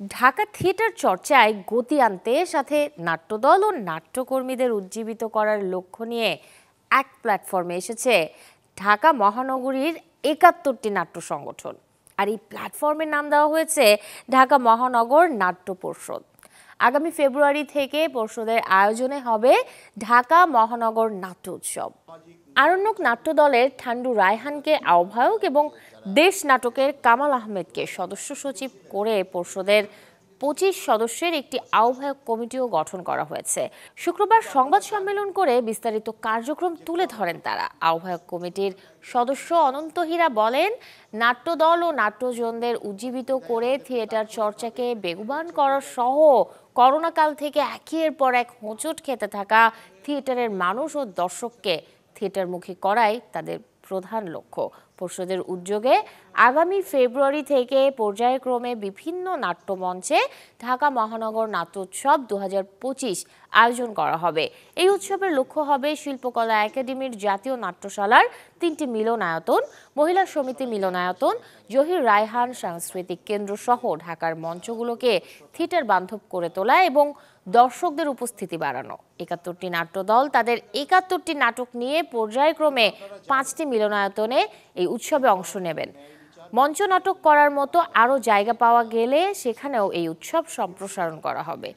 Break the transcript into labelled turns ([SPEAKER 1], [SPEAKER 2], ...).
[SPEAKER 1] Dhaka theatre চর্চায় গতি আনতে সাথে নাট্যদল ও নাট্যকর্মীদের উজ্জীবিত করার লক্ষ্য নিয়ে এক প্ল্যাটফর্মে এসেছে ঢাকা মহানগরীর ৭১টি নাট্য সংগঠন। আর এই প্ল্যাটফর্মের নাম দেওয়া হয়েছে ঢাকা মহানগর নাট্য পর্ষদ। আগামী ফেব্রুয়ারি থেকে পর্ষদের আয়োজনে হবে ঢাকা মহানগর নাট্য উৎসব। আরণ্যক নাট্য দলের ঠান্ডু রায়হানকে আহ্বায়ক এবং দেশ নাটকের কামাল আহমেদকে সদস্য সচিব করে পর্ষদের ২৫ সদস্যের একটি আহ্বায়ক কমিটিও গঠন করা হয়েছে। শুক্রবার সংবাদ সম্মেলন করে বিস্তারিত কার্যক্রম তুলে ধরেন তারা। আহ্বায়ক কমিটির সদস্য অনন্ত হীরা বলেন, নাট্যদল ও নাট্যজনদের উজ্জীবিত করে থিয়েটার চর্চাকে বেগবান করা সহ করোনাকাল থেকে একের পর এক হোঁচট খেতে থাকা থিয়েটারের মানুষ ও দর্শককে থিয়েটারমুখী করাই তাদের প্রধান লক্ষ্য। পর্ষদের উদ্যোগে আগামী ফেব্রুয়ারি থেকে পর্যায়ক্রমে বিভিন্ন নাট্যমঞ্চে ঢাকা মহানগর নাট্যোৎসব ২০২৫ আয়োজন করা হবে। এই উৎসবের লক্ষ্য হবে শিল্পকলা একাডেমির জাতীয় নাট্যশালার ৩টি মিলনায়তন, মহিলা সমিতি মিলনায়তন, জহির রায়হান সাংস্কৃতিক কেন্দ্র সহ ঢাকার মঞ্চগুলোকে থিয়েটার বান্ধব করে তোলা এবং দর্শকদের উপস্থিতি বাড়ানো। ৭১টি নাট্যদল তাদের ৭১টি নাটক নিয়ে পর্যায়ক্রমে ৫টি মিলনায়তনে এই উৎসবে অংশ নেবেন। মঞ্চ নাটক করার মতো আরও জায়গা পাওয়া গেলে সেখানেও এই উৎসব সম্প্রসারণ করা হবে।